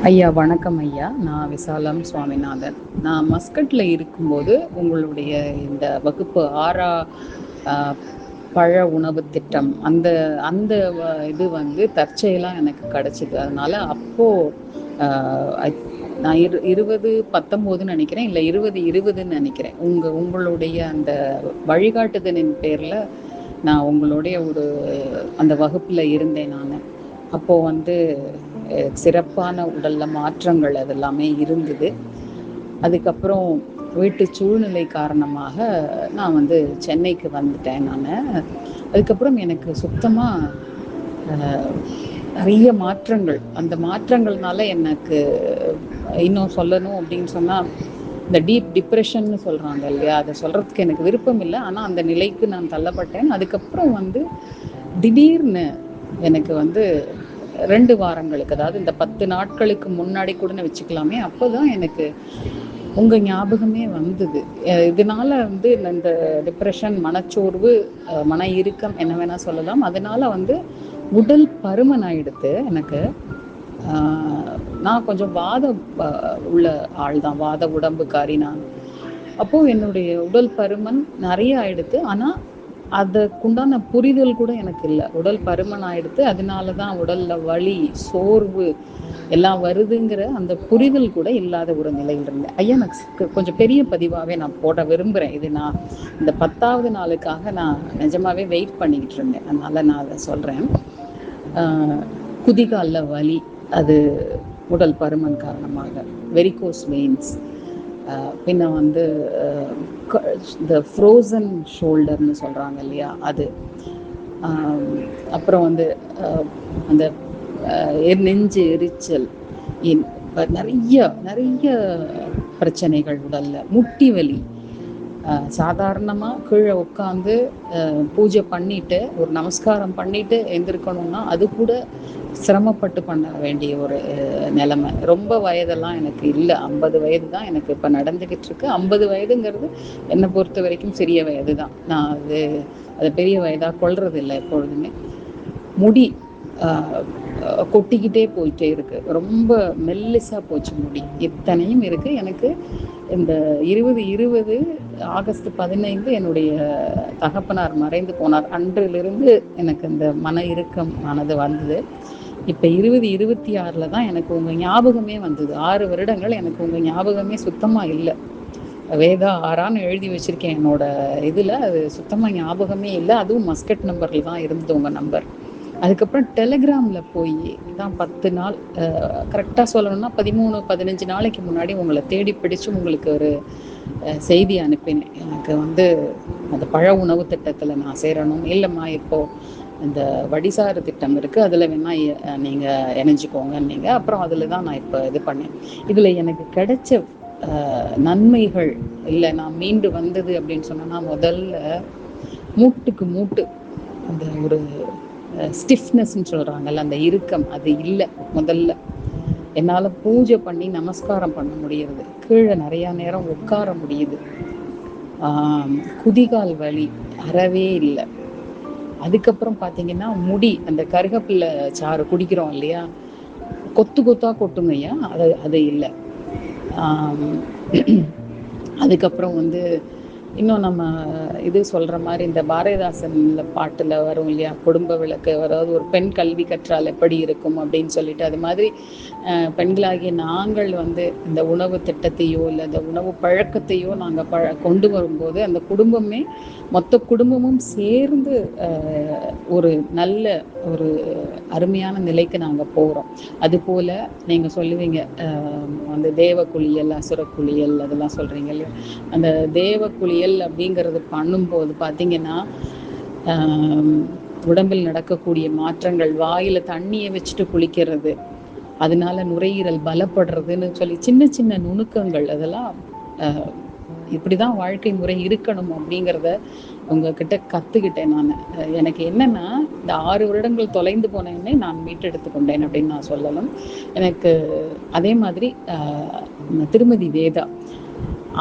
ஐயா வணக்கம் ஐயா. நான் விசாலம் சுவாமிநாதன். நான் மஸ்கட்டில் இருக்கும்போது உங்களுடைய இந்த வகுப்பு ஆஹ், பழ உணவு திட்டம் அந்த அந்த இது தற்செயலாக எனக்கு கிடைச்சிது. அதனால அப்போ நான் 2019 நினைக்கிறேன், இல்லை 2020 நினைக்கிறேன். உங்களுடைய அந்த வழிகாட்டுதலின் பேரில் நான் உங்களுடைய அந்த வகுப்பில் இருந்தேன். நான் அப்போ சிறப்பான உடல்ல மாற்றங்கள் அதெல்லாமே இருந்தது. அதுக்கப்புறம் வீட்டு சூழ்நிலை காரணமாக நான் சென்னைக்கு வந்துட்டேன். நான் அதுக்கப்புறம் எனக்கு சுத்தமாக நிறைய மாற்றங்கள், அந்த மாற்றங்கள்னால எனக்கு இன்னும் சொல்லணும் அப்படின்னு சொன்னால் இந்த டீப் டிப்ரெஷன்னு சொல்கிறாங்க இல்லையா, அதை சொல்கிறதுக்கு எனக்கு விருப்பம் இல்லை. ஆனால் அந்த நிலைக்கு நான் தள்ளப்பட்டேன். அதுக்கப்புறம் திடீர்னு எனக்கு 2 வாரங்களுக்கு, அதாவது இந்த 10 நாட்களுக்கு முன்னாடி கூட வச்சுக்கலாமே, அப்போதான் எனக்கு உங்க ஞாபகமே வந்தது. இதனால இந்த டிப்ரெஷன், மனச்சோர்வு, மன இறுக்கம் என்ன வேணா சொல்லலாம், அதனால உடல் பருமன் ஆயிடுத்து எனக்கு. நான் கொஞ்சம் உள்ள ஆள் தான், வாத உடம்புக்காரி நான். அப்போ என்னுடைய உடல் பருமன் நிறைய ஆயிடுத்து. ஆனா அதுக்குண்டான புரிதல் கூட எனக்கு இல்லை. உடல் பருமன் ஆயிடுத்து, அதனாலதான் உடல்ல வலி, சோர்வு எல்லாம் வருதுங்கிற அந்த புரிதல் கூட இல்லாத ஒரு நிலையில் இருந்தேன். ஐயா, நான் கொஞ்சம் பெரிய பதிவாவே நான் போட விரும்புறேன். இது நான் இந்த 10வது நாளுக்காக நான் நிஜமாவே வெயிட் பண்ணிக்கிட்டு இருந்தேன். அதனால நான் அதை சொல்றேன். குதிகால்ல வலி, அது உடல் பருமன் காரணமாக. வெரிகோஸ் வெயின்ஸ், பின்ன இந்த ஃப்ரோசன் ஷோல்டர்னு சொல்கிறாங்க இல்லையா, அது. அப்புறம் அந்த நெஞ்சு எரிச்சல், நிறைய நிறைய பிரச்சனைகள் உடல்ல. முட்டி வலி, சாதாரணமாக கீழே உட்காந்து பூஜை பண்ணிட்டு ஒரு நமஸ்காரம் பண்ணிட்டு எழுந்திருக்கணும்னா அது கூட சிரமப்பட்டு பண்ண வேண்டிய ஒரு நிலைமை. ரொம்ப வயதெல்லாம் எனக்கு இல்லை, 50 வயது தான் எனக்கு இப்போ நடந்துக்கிட்டு இருக்கு. 50 வயதுங்கிறது என்னை பொறுத்த வரைக்கும் சிறிய வயது தான். நான் அது பெரிய வயதாக கொள்றது இல்லை எப்பொழுதுமே. முடி கொட்டிக்கிட்டே போயிட்டே இருக்கு, ரொம்ப மெல்லிசா போச்சு முடி. இத்தனையும் இருக்கு எனக்கு. இந்த 2020 ஆகஸ்ட் 15 என்னுடைய தகப்பனார் மறைந்து போனார். அன்றிலிருந்து எனக்கு இந்த மன இறுக்கம் ஆனது வந்தது. இப்போ 2026 தான் எனக்கு உங்கள் ஞாபகமே வந்தது. 6 வருடங்கள் எனக்கு உங்கள் ஞாபகமே சுத்தமாக இல்லை. வேதா ஆறான்னு எழுதி வச்சுருக்கேன் என்னோட இதில், அது சுத்தமாக ஞாபகமே இல்லை. அதுவும் மஸ்கட் நம்பரில் தான் இருந்தது உங்கள் நம்பர். அதுக்கப்புறம் டெலிகிராமில் போய் தான் 10 நாள், கரெக்டாக சொல்லணும்னா 13-15 நாளைக்கு முன்னாடி உங்களை தேடி பிடிச்சு உங்களுக்கு ஒரு செய்தி அனுப்பினேன். எனக்கு அந்த பழ உணவு திட்டத்தில் நான் சேரணும். இல்லைம்மா, இப்போது இந்த வடிசாறு திட்டம் இருக்குது, அதில் வேணால் நீங்கள் இணைஞ்சிக்கோங்கன்னீங்க. அப்புறம் அதில் தான் நான் இப்போ இது பண்ணேன். இதில் எனக்கு கிடைச்ச நன்மைகள் இல்லை, நான் மீண்டு வந்தது அப்படின்னு சொன்னேன்னா, முதல்ல மூட்டுக்கு மூட்டு அந்த ஒரு ஸ்டிஃப்னஸ்ன்னு சொல்கிறாங்கல்ல, அந்த இறுக்கம் அது இல்லை. முதல்ல என்னால் பூஜை பண்ணி நமஸ்காரம் பண்ண முடியுது, கீழே நிறையா நேரம் உட்கார முடியுது. குதிகால் வலி அறவே இல்லை. அதுக்கப்புறம் பார்த்தீங்கன்னா முடி, அந்த கருகப்பில்லை சாறு குடிக்கிறோம் இல்லையா, கொத்து கொத்தாக கொட்டுங்க ஐயா, அது இல்லை. அதுக்கப்புறம் இன்னும் நம்ம இது சொல்கிற மாதிரி இந்த பாரதிதாசன் பாட்டில் வரும் இல்லையா, குடும்ப விளக்கு, அதாவது ஒரு பெண் கல்வி கற்றால் எப்படி இருக்கும் அப்படின்னு சொல்லிட்டு, அது மாதிரி பெண்களாகிய நாங்கள் இந்த உணவு திட்டத்தையோ இல்லை இந்த உணவு பழக்கத்தையோ நாங்கள் கொண்டு வரும்போது அந்த குடும்பமே, மொத்த குடும்பமும் சேர்ந்து ஒரு நல்ல ஒரு அருமையான நிலைக்கு நாங்கள் போகிறோம். அதுபோல் நீங்கள் சொல்லுவீங்க தேவ குளியல், அசுர குளியல் அதெல்லாம் சொல்கிறீங்க இல்லையா. அந்த தேவ குளியல் அப்படிங்கிறது பண்ணும்போது பார்த்தீங்கன்னா, உடம்பில் நடக்கக்கூடிய மாற்றங்கள், வாயில் தண்ணியை வச்சுட்டு குளிக்கிறது, அதனால நுரையீரல் பலப்படுறதுன்னு சொல்லி சின்ன சின்ன நுணுக்கங்கள், அதெல்லாம் இப்படிதான் வாழ்க்கை முறை இருக்கணும் அப்படிங்கிறத உங்ககிட்ட கற்றுக்கிட்டேன் நான். எனக்கு என்னென்னா, இந்த 6 வருடங்கள் தொலைந்து போனேன்னே நான் மீட்டெடுத்து கொண்டேன் அப்படின்னு நான் சொல்லலாம். எனக்கு அதே மாதிரி திருமதி வேதா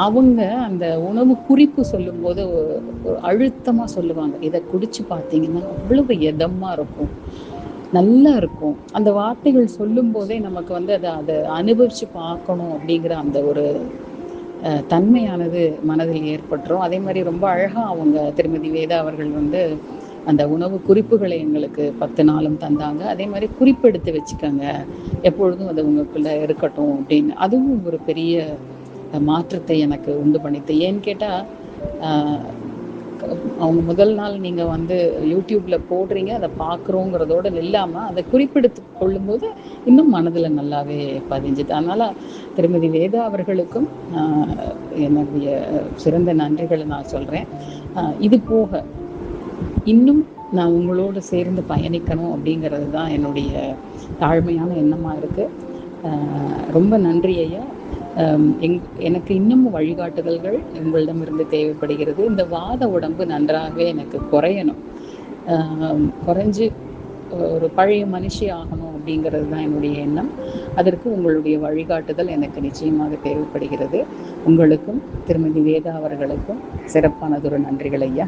அவங்க அந்த உணவு குறிப்பு சொல்லும்போது அழுத்தமாக சொல்லுவாங்க, இதை குடிச்சு பார்த்தீங்கன்னா அவ்வளவு எதமாக இருக்கும், நல்லா இருக்கும். அந்த வார்த்தைகள் சொல்லும்போதே நமக்கு வந்து அதை அனுபவிச்சு பார்க்கணும் அப்படிங்கிற அந்த ஒரு தன்மையானது மனதில் ஏற்பட்டுரும். அதே மாதிரி ரொம்ப அழகாக அவங்க திருமதி வேதா அவர்கள் வந்து அந்த உணவு குறிப்புகளை எங்களுக்கு 10 நாளும் தந்தாங்க. அதே மாதிரி குறிப்பெடுத்து வச்சுக்கோங்க, எப்பொழுதும் அது உங்களுக்குள்ள இருக்கட்டும் அப்படின்னு. அதுவும் ஒரு பெரிய மாற்றத்தை எனக்கு உண்டு பண்ணித்து. ஏன்னு கேட்டால் அவங்க முதல் நாள் நீங்கள் வந்து யூடியூப்பில் போடுறீங்க, அதை பார்க்குறோங்கிறதோடு இல்லாமல் அதை குறிப்பெடுத்து கொள்ளும்போது இன்னும் மனதில் நல்லாவே பதிஞ்சுது. அதனால் திருமதி வேதா அவர்களுக்கும் என்னுடைய சிறந்த நன்றிகளை நான் சொல்கிறேன். இது போக இன்னும் நான் உங்களோடு சேர்ந்து பயணிக்கணும் அப்படிங்கிறது தான் என்னுடைய தாழ்மையான எண்ணமாக இருக்குது. ரொம்ப நன்றி ஐயா. எனக்கு இன்னும் வழிகாட்டுதல்கள் உங்களிடமிருந்து தேவைப்படுகிறது. இந்த வாத உடம்பு நன்றாகவே எனக்கு குறையணும், குறைஞ்சி ஒரு பழைய மனுஷி ஆகணும் அப்படிங்கிறது தான் என்னுடைய எண்ணம். அதற்கு உங்களுடைய வழிகாட்டுதல் எனக்கு நிச்சயமாக தேவைப்படுகிறது. உங்களுக்கும் திருமதி வேதா அவர்களுக்கும் சிறப்பானதொரு நன்றிகள் ஐயா.